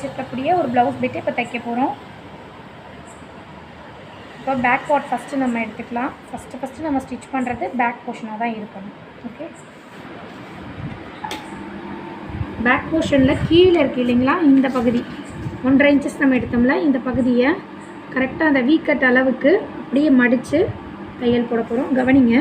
இருக்கக்கூடிய ஒரு blouse bit இப்போ தைக்க போகிறோம். இப்போ பேக் பார்ட் ஃபஸ்ட்டு நம்ம எடுத்துக்கலாம். ஃபஸ்ட்டு நம்ம ஸ்டிச் பண்ணுறது பேக் போர்ஷனாக தான் இருக்கணும். ஓகே, பேக் போர்ஷனில் கீழே இருக்குது இல்லைங்களா, இந்த பகுதி 1.5 இன்ச்சஸ் நம்ம எடுத்தோம்ல, இந்த பகுதியை கரெக்டாக அந்த வீக்கட் அளவுக்கு அப்படியே மடித்து தையல் போட போகிறோம். கவனிங்க.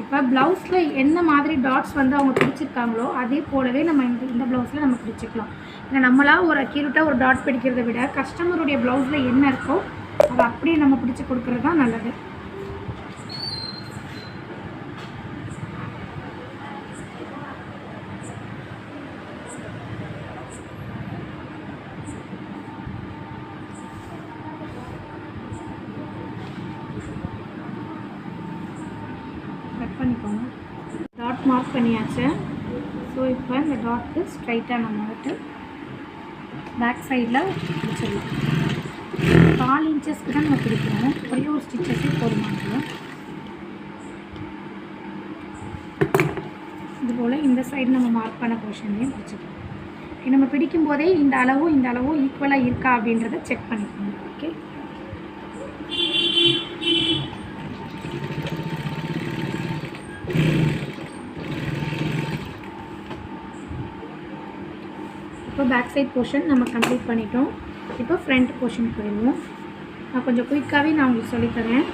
இப்போ ப்ளவுஸில் என்ன மாதிரி டாட்ஸ் வந்து அவங்க பிடிச்சிருக்காங்களோ அதே போலவே நம்ம இந்த ப்ளவுஸில் நம்ம பிடிச்சிக்கலாம். ஏன்னா நம்மளாக ஒரு அக்யூரேட்டாக ஒரு டாட் பிடிக்கிறத விட கஸ்டமருடைய ப்ளவுஸில் என்ன இருக்கோ அதை அப்படியே நம்ம பிடிச்சி கொடுக்குறது தான் நல்லது. கட் பண்ணிக்கோங்க. டாட் மார்க் பண்ணியாச்சு. ஸோ இப்போ இந்த டாட்க்கு ஸ்ட்ரைட்டாக நம்ம வந்துட்டு பேக் சைடில் பிடிச்சிடலாம். 4 இன்ச்சஸ்க்கு தான் நம்ம பிடிக்கணும். ஒரே ஒரு ஸ்டிச்சஸே போதுமானது. இதுபோல் இந்த சைடு நம்ம மார்க் பண்ண போர்ஷன்லேயும் பிடிச்சிக்கலாம். நம்ம பிடிக்கும் போதே இந்த அளவும் ஈக்குவலாக இருக்கா அப்படின்றத செக் பண்ணிக்கணும். ஓகே, இப்போ பேக் சைட் போர்ஷன் நம்ம கம்ப்ளீட் பண்ணிட்டோம். இப்போ ஃப்ரண்ட் போர்ஷன் போயிடுவோம். நான் கொஞ்சம் குயிக்காகவே உங்களுக்கு சொல்லித்தரேன்.